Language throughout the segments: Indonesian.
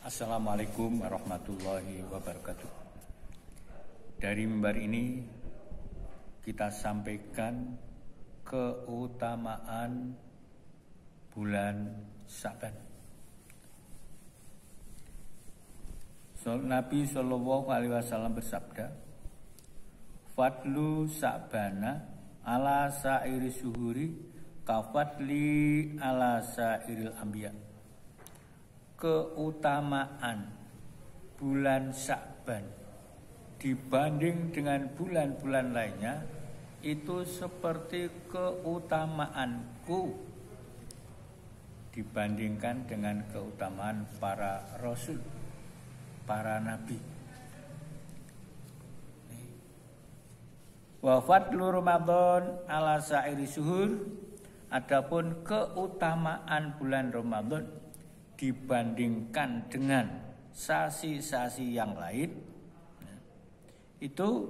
Assalamualaikum warahmatullahi wabarakatuh. Dari mimbar ini kita sampaikan keutamaan bulan Sa'ban. Nabi Shallallahu Alaihi Wasallam bersabda, "Fadlu Sa'bana ala sa'iri suhuri kafadli ala sa'iril anbiya." Keutamaan bulan Sa'ban dibanding dengan bulan-bulan lainnya itu seperti keutamaanku dibandingkan dengan keutamaan para rasul, para nabi. Wa fadlu Ramadan ala sa'iri suhur, adapun keutamaan bulan Ramadan dibandingkan dengan sasi-sasi yang lain itu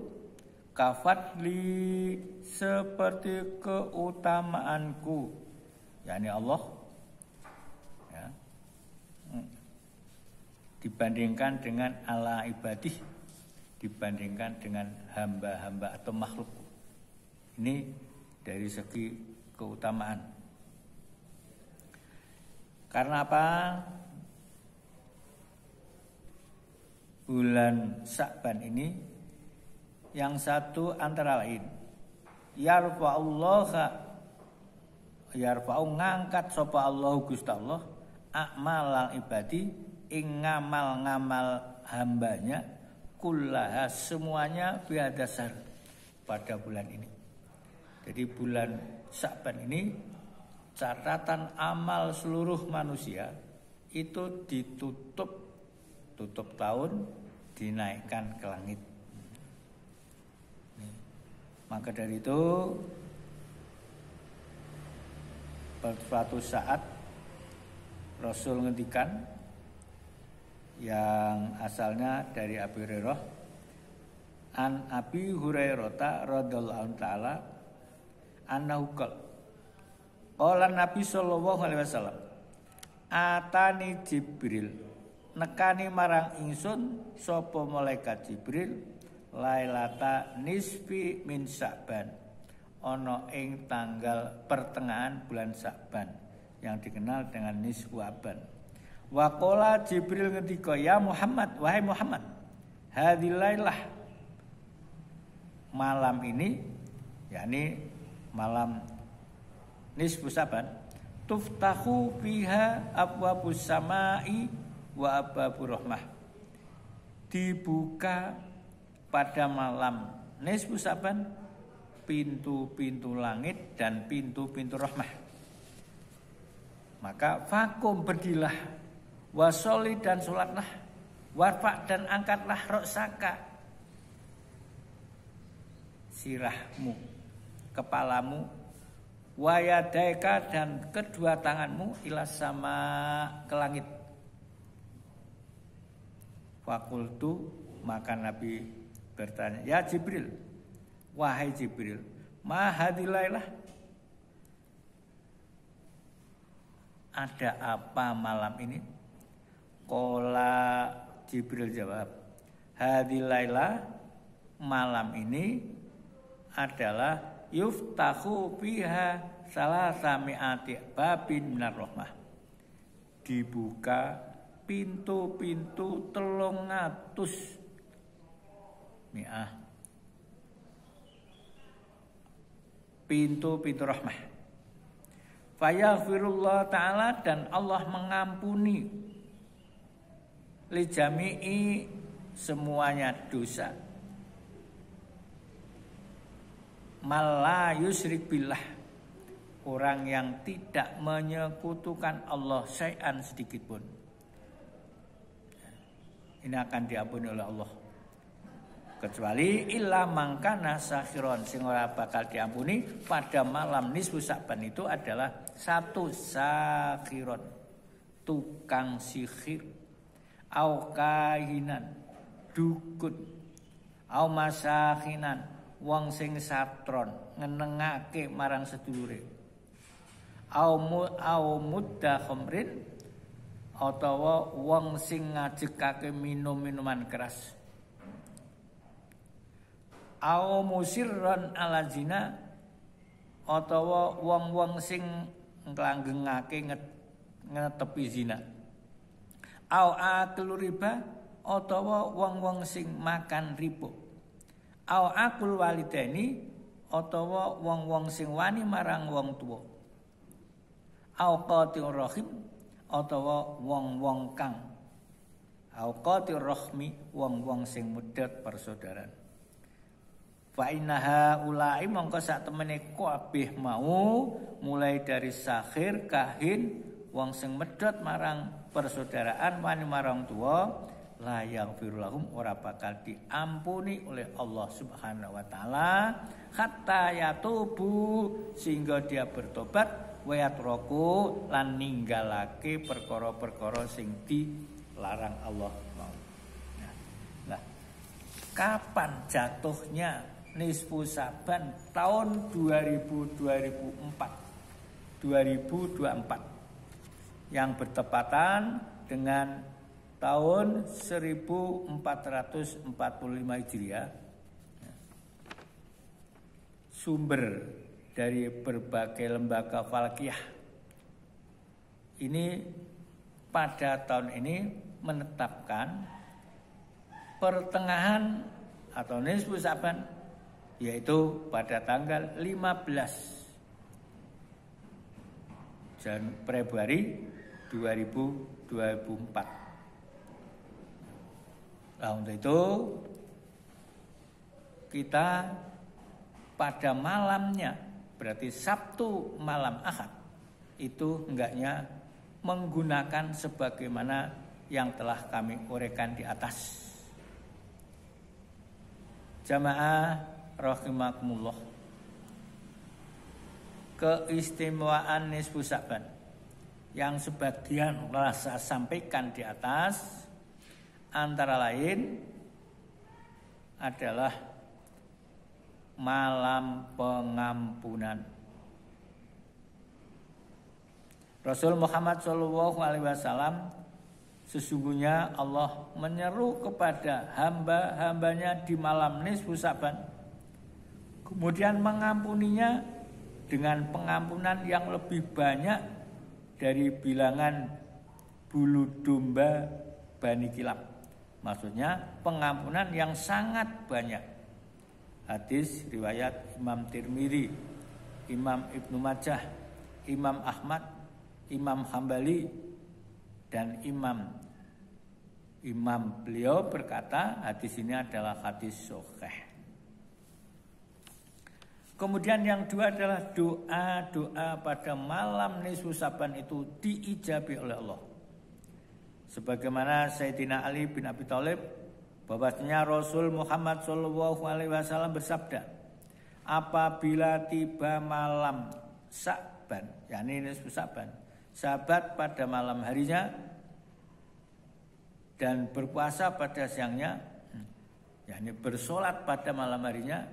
kafadli seperti keutamaanku, yakni Allah ya, dibandingkan dengan ala ibadih, dibandingkan dengan hamba-hamba atau makhluk. Ini dari segi keutamaan. Karena apa? Bulan Sa'ban ini yang satu antara lain yarfa'u ngangkat sapa Allah Gusti Allah a'malal ibadi ing ngamal-ngamal hambanya kullaha semuanya biadasar pada bulan ini. Jadi bulan Sa'ban ini catatan amal seluruh manusia itu tutup tahun, dinaikkan ke langit. Maka dari itu suatu saat Rasul ngendikan yang asalnya dari Abi Hurairah, an Abi Hurairah radhiyallahu taala annahu qala Nabi sallallahu alaihi wasallam, atani Jibril, nekani marang ingsun sapa malaikat Jibril lailata nisfi min Sa'ban, ana ing tanggal pertengahan bulan Sa'ban yang dikenal dengan nisfu Aban. Wa qala Jibril ngendika, ya Muhammad, wahai Muhammad, hadhil lailah, malam ini, yakni malam nisfu Sa'ban, tuftahu fiha abwabus samai wa abwabur rahmah, dibuka pada malam nisfu Sa'ban pintu-pintu langit dan pintu-pintu rahmah. Maka fakum berdilah, wasoli dan sholatlah, warfa dan angkatlah roksaka, sirahmu, kepalamu, wayadaika dan kedua tanganmu ilas sama ke langit. Fakultu, maka Nabi bertanya, ya Jibril, wahai Jibril, ma hadilailah, ada apa malam ini? Qala Jibril jawab, hadilailah, malam ini adalah yuftahu biha salasami'ati babin minar rahmah, dibuka pintu-pintu 300 mi'ah pintu-pintu rahmah. Fayaghfirullah ta'ala, dan Allah mengampuni li jami'i semuanya dosa, malla yusyrik billah, orang yang tidak menyekutukan Allah syai'an sedikit pun, ini akan diampuni oleh Allah, kecuali illa mangkana sakhiron, sing ora bakal diampuni pada malam nisfu Sa'ban itu adalah satu sakhiron, tukang sihir, au kahinan, dukun, au masakhinan, wong sing satron ngenengake marang sedulure, au mudda khamrin, utawa wong sing ngajekake minum minuman keras. Au musirran ala zina utawa wong-wong sing nglanggengake ngetepi zina. Au aklu riba utawa wong-wong sing makan riba. Au akul walidaini utawa wong-wong sing wani marang wong tuwa. Au qati'ur rahim utawa wong-wong kang au qati'ur rahmi wong-wong sing mudhat persaudaraan. Fa innaha ulai mongko sak temene kabeh mau mulai dari sahir kahin wong sing medhot marang persaudaraan wani marang tuwa la yaghfir lahum ora bakal diampuni oleh Allah Subhanahu wa taala hatta yatubu sehingga dia bertobat wa yatraku lan ninggalake perkara-perkara sing dilarang Allah. Nah, kapan jatuhnya nisfu Saban tahun 2024 yang bertepatan dengan tahun 1445 Hijriah. Sumber dari berbagai lembaga falakiyah ini pada tahun ini menetapkan pertengahan atau nisfu Saban yaitu pada tanggal 15 Februari 2024. Nah, untuk itu kita pada malamnya berarti Sabtu malam Ahad itu hendaknya menggunakan sebagaimana yang telah kami uraikan di atas. Jamaah rahimakumullah, keistimewaan nisfu Saban yang sebagian telah saya sampaikan di atas antara lain adalah malam pengampunan. Rasul Muhammad SAW sesungguhnya Allah menyeru kepada hamba-hambanya di malam nisfu Saban, kemudian mengampuninya dengan pengampunan yang lebih banyak dari bilangan bulu domba Bani Kilab. Maksudnya pengampunan yang sangat banyak. Hadis riwayat Imam Tirmidzi, Imam Ibnu Majah, Imam Ahmad, Imam Hambali dan Imam beliau berkata hadis ini adalah hadis sahih. Kemudian yang dua adalah doa pada malam nisfu Saban itu diijabi oleh Allah. Sebagaimana Sayyidina Ali bin Abi Thalib bahwasanya Rasul Muhammad SAW bersabda, apabila tiba malam Sa'ban, yakni nisfu Sa'ban, sahabat pada malam harinya dan berpuasa pada siangnya, yakni bersolat pada malam harinya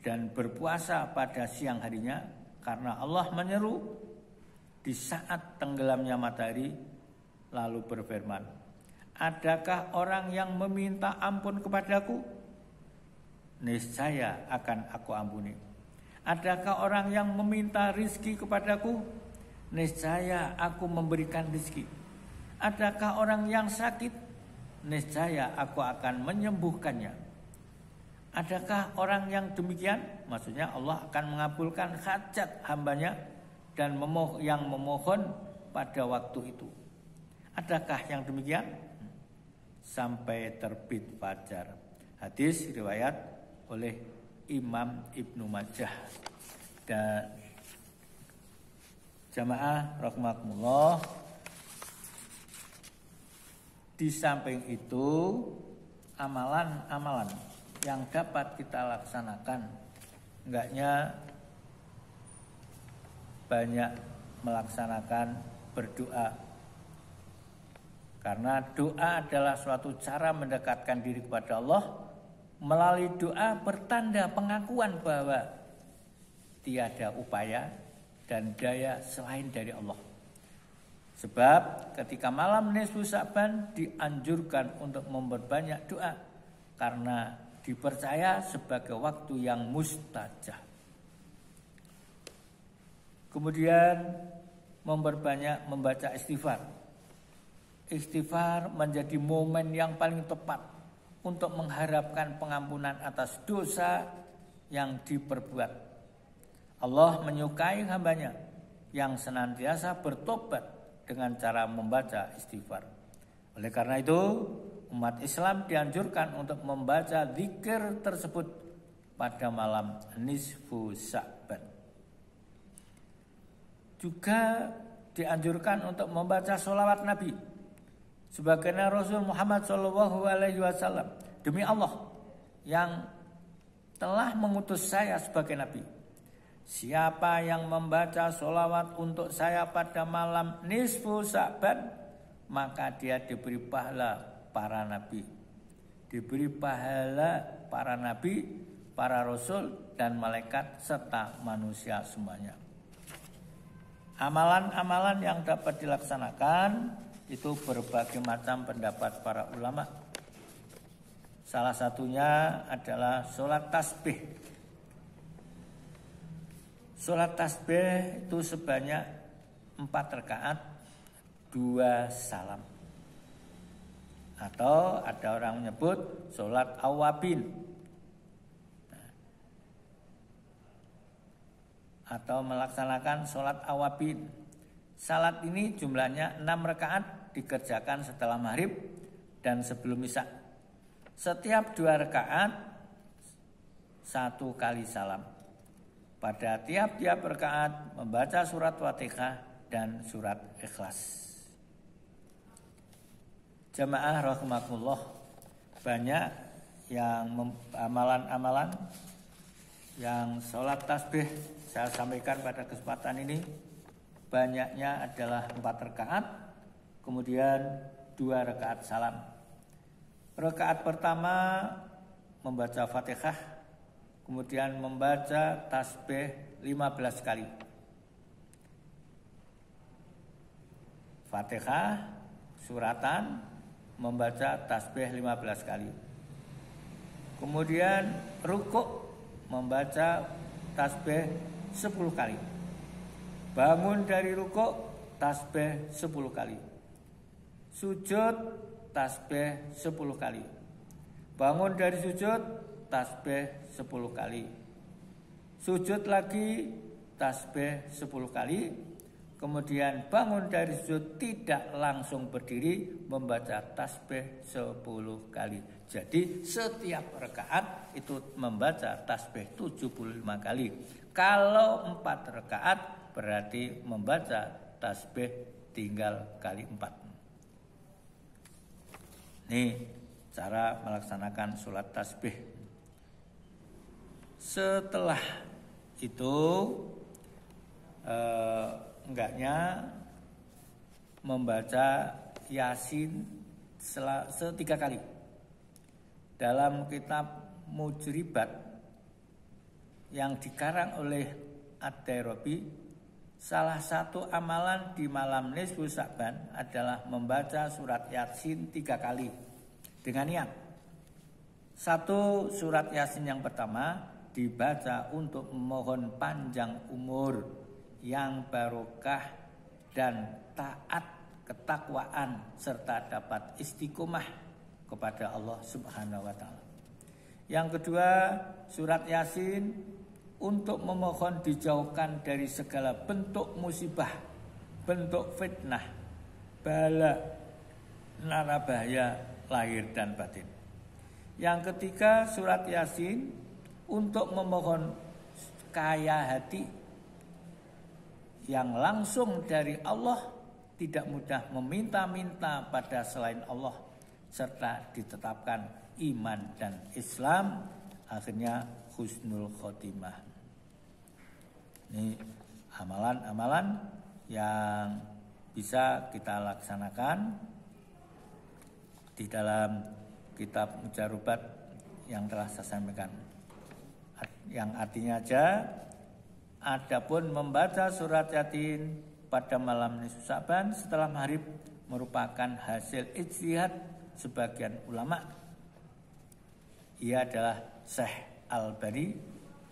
dan berpuasa pada siang harinya, karena Allah menyeru di saat tenggelamnya matahari lalu berfirman, adakah orang yang meminta ampun kepadaku? Niscaya akan aku ampuni. Adakah orang yang meminta rizki kepadaku? Niscaya aku memberikan rizki. Adakah orang yang sakit? Niscaya aku akan menyembuhkannya. Adakah orang yang demikian? Maksudnya Allah akan mengabulkan hajat hambanya dan yang memohon pada waktu itu. Adakah yang demikian? Sampai terbit fajar. Hadis riwayat oleh Imam Ibnu Majah. Dan jamaah rahimakumullah, di samping itu amalan-amalan yang dapat kita laksanakan, enggaknya banyak melaksanakan berdoa. Karena doa adalah suatu cara mendekatkan diri kepada Allah. Melalui doa bertanda pengakuan bahwa tiada upaya dan daya selain dari Allah. Sebab ketika malam nisfu Sya'ban dianjurkan untuk memperbanyak doa karena dipercaya sebagai waktu yang mustajab. Kemudian memperbanyak membaca istighfar. Istighfar menjadi momen yang paling tepat untuk mengharapkan pengampunan atas dosa yang diperbuat. Allah menyukai hambanya yang senantiasa bertobat dengan cara membaca istighfar. Oleh karena itu, umat Islam dianjurkan untuk membaca zikir tersebut pada malam nisfu Sya'ban. Juga dianjurkan untuk membaca sholawat Nabi. Sebagaimana Rasul Muhammad SAW, demi Allah yang telah mengutus saya sebagai Nabi, siapa yang membaca sholawat untuk saya pada malam nisfu Sya'ban, maka dia diberi pahala para nabi. Diberi pahala para nabi, para rasul, dan malaikat, serta manusia semuanya. Amalan-amalan yang dapat dilaksanakan itu berbagai macam pendapat para ulama. Salah satunya adalah sholat tasbih. Sholat tasbih itu sebanyak 4 rakaat 2 salam. Atau ada orang menyebut sholat awabin. Atau melaksanakan sholat awabin. Salat ini jumlahnya 6 rakaat dikerjakan setelah maghrib dan sebelum isya. Setiap 2 rakaat 1 kali salam. Pada tiap-tiap rakaat membaca surat Fatihah dan surat Ikhlas. Jamaah rahimakumullah, banyak yang amalan-amalan yang sholat tasbih saya sampaikan pada kesempatan ini. Banyaknya adalah 4 rakaat, kemudian 2 rakaat salam. Rakaat pertama membaca Fatihah, kemudian membaca tasbih 15 kali. Fatihah, suratan, membaca tasbih 15 kali. Kemudian rukuk, membaca tasbih 10 kali. Bangun dari rukuk, tasbih 10 kali. Sujud, tasbih 10 kali. Bangun dari sujud, tasbih 10 kali. Sujud lagi, tasbih 10 kali. Kemudian bangun dari sujud, tidak langsung berdiri, membaca tasbih 10 kali. Jadi setiap rakaat itu membaca tasbih 75 kali. Kalau 4 rakaat berarti membaca tasbih tinggal kali 4. Ini cara melaksanakan sholat tasbih. Setelah itu enggaknya membaca Yasin 3 kali. Dalam kitab Mujribat yang dikarang oleh Ad-Dairabi, salah satu amalan di malam nisfu Sya'ban adalah membaca surat Yasin 3 kali dengan niat. 1 surat Yasin yang pertama dibaca untuk memohon panjang umur yang barokah dan taat ketakwaan serta dapat istiqomah kepada Allah Subhanahu wa taala. Yang kedua, surat Yasin untuk memohon dijauhkan dari segala bentuk musibah, bentuk fitnah, bala, nara bahaya lahir dan batin. Yang ketiga, surat Yasin untuk memohon kaya hati yang langsung dari Allah, tidak mudah meminta-minta pada selain Allah, serta ditetapkan iman dan Islam, akhirnya husnul khotimah. Ini amalan-amalan yang bisa kita laksanakan di dalam kitab Mujarubat yang telah saya sampaikan. Yang artinya aja, adapun membaca surat Yasin pada malam nisfu Sa'ban setelah maghrib merupakan hasil ijtihad sebagian ulama. Ia adalah Syekh Al-Bani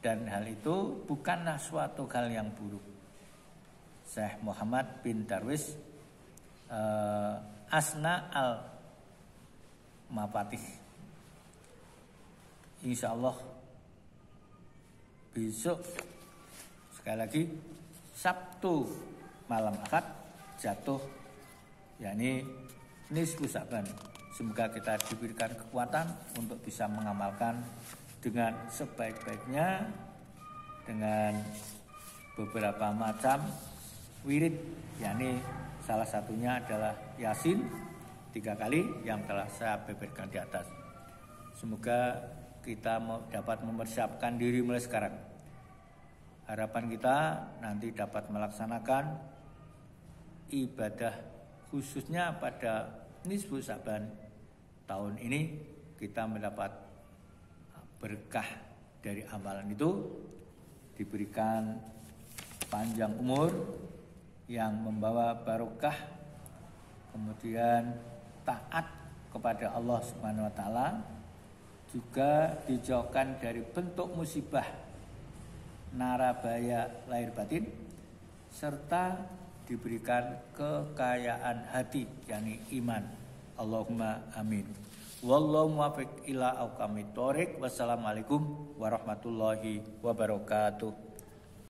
dan hal itu bukanlah suatu hal yang buruk. Syekh Muhammad bin Darwis Asna Al-Mafatih. Insya Allah besok sekali lagi Sabtu malam Ahad jatuh yakni nisfu Sa'ban. Semoga kita diberikan kekuatan untuk bisa mengamalkan dengan sebaik-baiknya dengan beberapa macam wirid, yakni salah satunya adalah Yasin 3 kali yang telah saya beberkan di atas. Semoga kita dapat mempersiapkan diri mulai sekarang. Harapan kita nanti dapat melaksanakan ibadah khususnya pada nisfu Sa'ban tahun ini, kita mendapat berkah dari amalan itu, diberikan panjang umur yang membawa barokah, kemudian taat kepada Allah Subhanahu wa taala, juga dijauhkan dari bentuk musibah narabaya lahir batin, serta diberikan kekayaan hati yakni iman. Allahumma amin. Wallahu muwaffiq ila aqwamit thoriq. Wassalamualaikum warahmatullahi wabarakatuh.